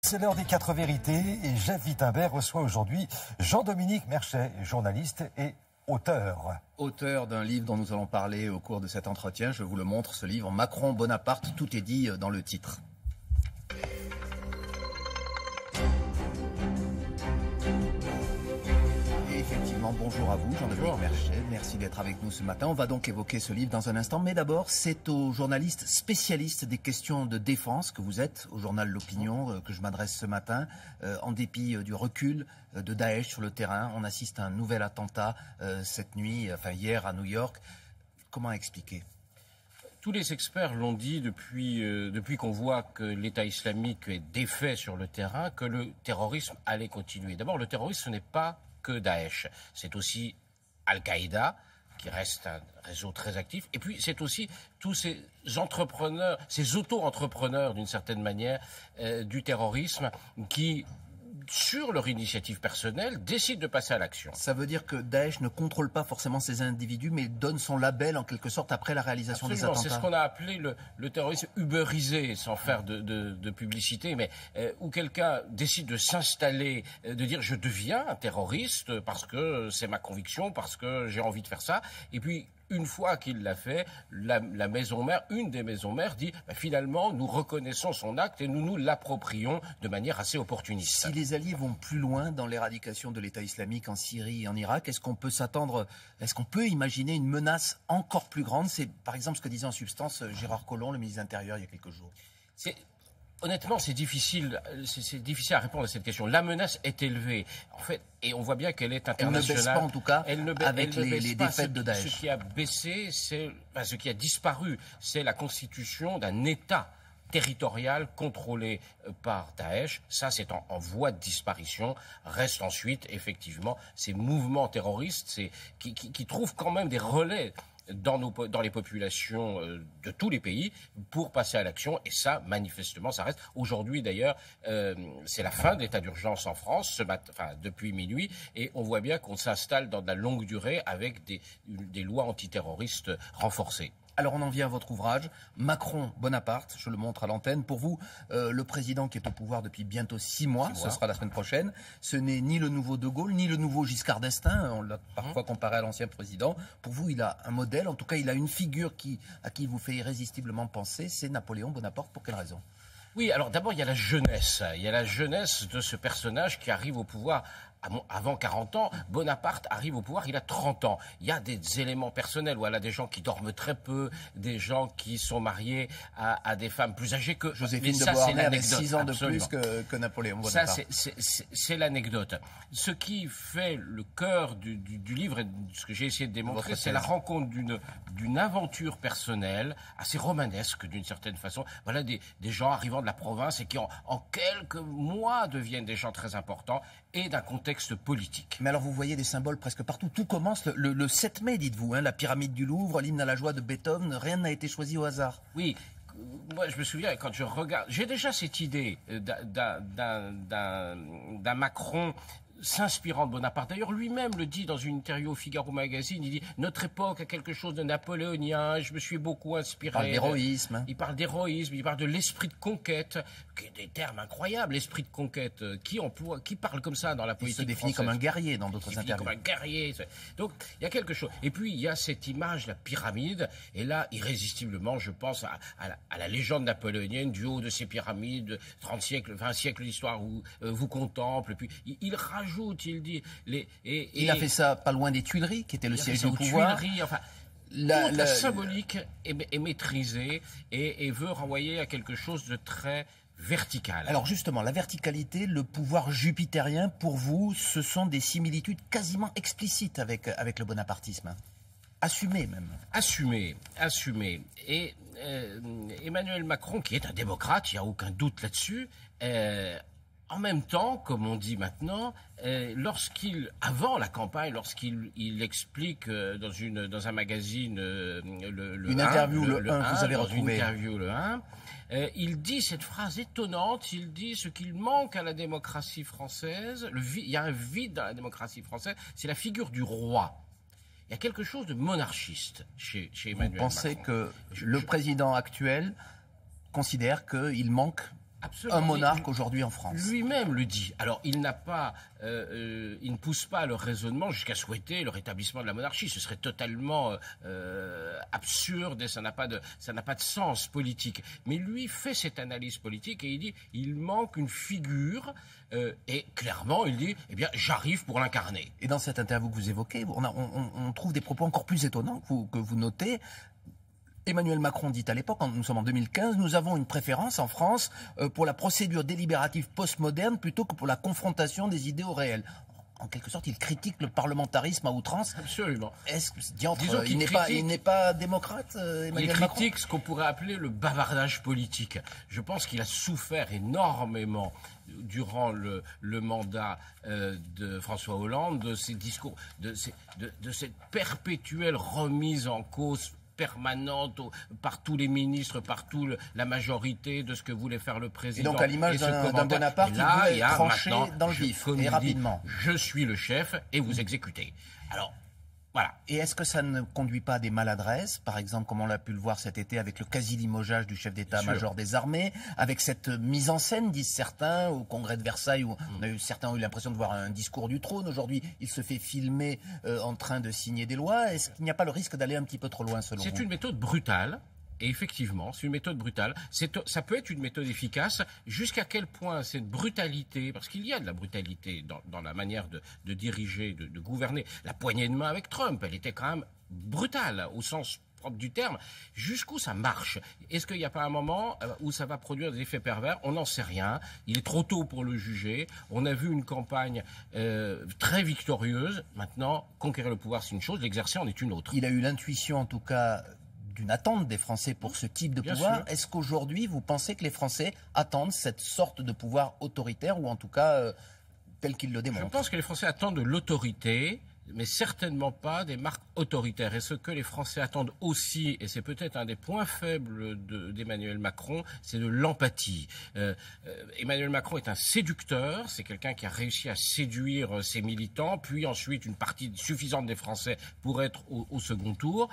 C'est l'heure des 4 vérités et Jeff Wittenberg reçoit aujourd'hui Jean-Dominique Merchet, journaliste et auteur. Auteur d'un livre dont nous allons parler au cours de cet entretien. Je vous le montre, ce livre, Macron, Bonaparte, tout est dit dans le titre. Bonjour à vous, Jean-Dominique Merchet. Merci d'être avec nous ce matin. On va donc évoquer ce livre dans un instant. Mais d'abord, c'est aux journalistes spécialistes des questions de défense que vous êtes, au journal L'Opinion, que je m'adresse ce matin. En dépit du recul de Daesh sur le terrain, on assiste à un nouvel attentat cette nuit, hier à New York. Comment expliquer ? Tous les experts l'ont dit depuis qu'on voit que l'État islamique est défait sur le terrain, que le terrorisme allait continuer. D'abord, le terrorisme, ce n'est pas que Daesh. C'est aussi Al-Qaïda, qui reste un réseau très actif. Et puis, c'est aussi tous ces entrepreneurs, ces auto-entrepreneurs, d'une certaine manière, du terrorisme, qui, sur leur initiative personnelle, décident de passer à l'action. Ça veut dire que Daesh ne contrôle pas forcément ces individus, mais donne son label, en quelque sorte, après la réalisation des attentats. C'est ce qu'on a appelé le terrorisme uberisé, sans faire de publicité, mais où quelqu'un décide de s'installer, de dire « je deviens un terroriste parce que c'est ma conviction, parce que j'ai envie de faire ça », et puis une fois qu'il l'a fait, la maison mère, une des maisons mères dit finalement nous reconnaissons son acte et nous nous l'approprions de manière assez opportuniste. Si les alliés vont plus loin dans l'éradication de l'État islamique en Syrie et en Irak, est-ce qu'on peut imaginer une menace encore plus grande? C'est par exemple ce que disait en substance Gérard Collomb, le ministre de l'Intérieur, il y a quelques jours. Honnêtement, c'est difficile à répondre à cette question. La menace est élevée, en fait, et on voit bien qu'elle est internationale. Elle ne baisse pas, en tout cas, avec les défaites de Daesh. Ce qui a baissé, ce qui a disparu, c'est la constitution d'un État territorial contrôlé par Daesh. Ça, c'est en voie de disparition. Reste ensuite, effectivement, ces mouvements terroristes qui trouvent quand même des relais dans les populations de tous les pays pour passer à l'action. Et ça, manifestement, ça reste. Aujourd'hui, d'ailleurs, c'est la fin de l'état d'urgence en France, depuis minuit, et on voit bien qu'on s'installe dans de la longue durée avec des lois antiterroristes renforcées. Alors on en vient à votre ouvrage, Macron, Bonaparte, je le montre à l'antenne. Pour vous, le président qui est au pouvoir depuis bientôt 6 mois, ce sera la semaine prochaine, ce n'est ni le nouveau De Gaulle, ni le nouveau Giscard d'Estaing, on l'a parfois comparé à l'ancien président. Pour vous, il a un modèle, en tout cas il a une figure à qui il vous fait irrésistiblement penser, c'est Napoléon Bonaparte. Pour quelle raison ? Oui, alors d'abord il y a la jeunesse. Il y a la jeunesse de ce personnage qui arrive au pouvoir avant 40 ans. Bonaparte arrive au pouvoir, il a 30 ans. Il y a des éléments personnels. Voilà, des gens qui dorment très peu, des gens qui sont mariés à des femmes plus âgées que Joséphine de Beauharnais avait 6 ans de plus que Napoléon Bonaparte. Ça, c'est l'anecdote. Ce qui fait le cœur du livre et ce que j'ai essayé de démontrer, c'est la rencontre d'une aventure personnelle assez romanesque d'une certaine façon. Voilà, des gens arrivant de la province et qui en quelques mois deviennent des gens très importants et d'un contexte politique. Mais alors vous voyez des symboles presque partout. Tout commence le 7 mai, dites-vous, la pyramide du Louvre, l'hymne à la joie de Beethoven, rien n'a été choisi au hasard. Oui, moi je me souviens, quand je regarde, j'ai déjà cette idée d'un Macron s'inspirant de Bonaparte. D'ailleurs, lui-même le dit dans une interview au Figaro Magazine, il dit « Notre époque a quelque chose de napoléonien, je me suis beaucoup inspiré. » Il parle d'héroïsme. Il parle d'héroïsme, il parle de l'esprit de conquête, qui est des termes incroyables, l'esprit de conquête. Qui parle comme ça dans la politique française ? Il se définit comme un guerrier dans d'autres interviews. Comme un guerrier. Donc, il y a quelque chose. Et puis, il y a cette image, la pyramide, et là, irrésistiblement, je pense à la légende napoléonienne, du haut de ces pyramides, 20 siècles d'histoire où vous contemple, et puis il rajoute, il dit... Il a fait ça pas loin des Tuileries, qui était le siège du pouvoir. Tuileries, enfin... La symbolique est maîtrisée et veut renvoyer à quelque chose de très vertical. Alors justement, la verticalité, le pouvoir jupitérien, pour vous, ce sont des similitudes quasiment explicites avec le bonapartisme. Assumé même. Assumé. Et Emmanuel Macron, qui est un démocrate, il n'y a aucun doute là-dessus, en même temps, comme on dit maintenant, avant la campagne, lorsqu'il explique dans un magazine une interview Le 1, vous avez retrouvé. Une interview Le 1, il dit cette phrase étonnante, il dit ce qu'il manque à la démocratie française, il y a un vide dans la démocratie française, c'est la figure du roi. Il y a quelque chose de monarchiste chez Emmanuel Macron. Vous pensez que le président actuel considère qu'il manque Absolument. un monarque aujourd'hui en France. Lui-même le dit. Alors, il ne pousse pas le raisonnement jusqu'à souhaiter le rétablissement de la monarchie. Ce serait totalement absurde et ça n'a pas de sens politique. Mais lui fait cette analyse politique et il dit il manque une figure et clairement il dit eh bien j'arrive pour l'incarner. Et dans cette interview que vous évoquez, on trouve des propos encore plus étonnants que vous notez. Emmanuel Macron dit à l'époque, nous sommes en 2015, nous avons une préférence en France pour la procédure délibérative postmoderne plutôt que pour la confrontation des idées au réel. En quelque sorte, il critique le parlementarisme à outrance. Absolument. Est-ce que il n'est pas démocrate, Emmanuel Macron ? Il critique ce qu'on pourrait appeler le bavardage politique. Je pense qu'il a souffert énormément durant le mandat de François Hollande de ces discours, de cette perpétuelle remise en cause permanente par tous les ministres, par toute la majorité de ce que voulait faire le président. Et donc à l'image d'un Bonaparte, il voulait trancher dans le vif et rapidement. Je suis le chef et vous exécutez. Alors, voilà. Et est-ce que ça ne conduit pas à des maladresses, par exemple, comme on l'a pu le voir cet été avec le quasi-limogeage du chef d'état-major des armées, avec cette mise en scène, disent certains, au congrès de Versailles, où certains ont eu l'impression de voir un discours du trône. Aujourd'hui, il se fait filmer en train de signer des lois. Est-ce qu'il n'y a pas le risque d'aller un petit peu trop loin, selon vous ? C'est une méthode brutale. Et effectivement, c'est une méthode brutale. Ça peut être une méthode efficace. Jusqu'à quel point cette brutalité, parce qu'il y a de la brutalité dans la manière de diriger, de gouverner. La poignée de main avec Trump, elle était quand même brutale au sens propre du terme. Jusqu'où ça marche? Est-ce qu'il n'y a pas un moment où ça va produire des effets pervers? On n'en sait rien. Il est trop tôt pour le juger. On a vu une campagne très victorieuse. Maintenant, conquérir le pouvoir, c'est une chose. L'exercer en est une autre. Il a eu l'intuition, en tout cas, d'une attente des Français pour ce type de pouvoir. Est-ce qu'aujourd'hui, vous pensez que les Français attendent cette sorte de pouvoir autoritaire, ou en tout cas tel qu'il le démontre? Je pense que les Français attendent de l'autorité, mais certainement pas des marques autoritaires. Et ce que les Français attendent aussi, et c'est peut-être un des points faibles d'Emmanuel Macron, c'est de l'empathie. Emmanuel Macron est un séducteur, c'est quelqu'un qui a réussi à séduire ses militants, puis ensuite une partie suffisante des Français pour être au second tour.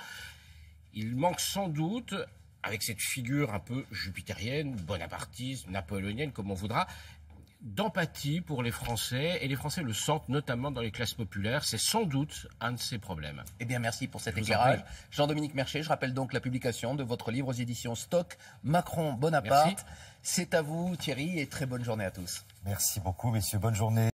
Il manque sans doute, avec cette figure un peu jupitérienne, bonapartiste, napoléonienne, comme on voudra, d'empathie pour les Français, et les Français le sentent notamment dans les classes populaires. C'est sans doute un de ces problèmes. Eh bien, merci pour cet éclairage. Jean-Dominique Merchet, je rappelle donc la publication de votre livre aux éditions Stock, Macron-Bonaparte. C'est à vous, Thierry, et très bonne journée à tous. Merci beaucoup, messieurs. Bonne journée.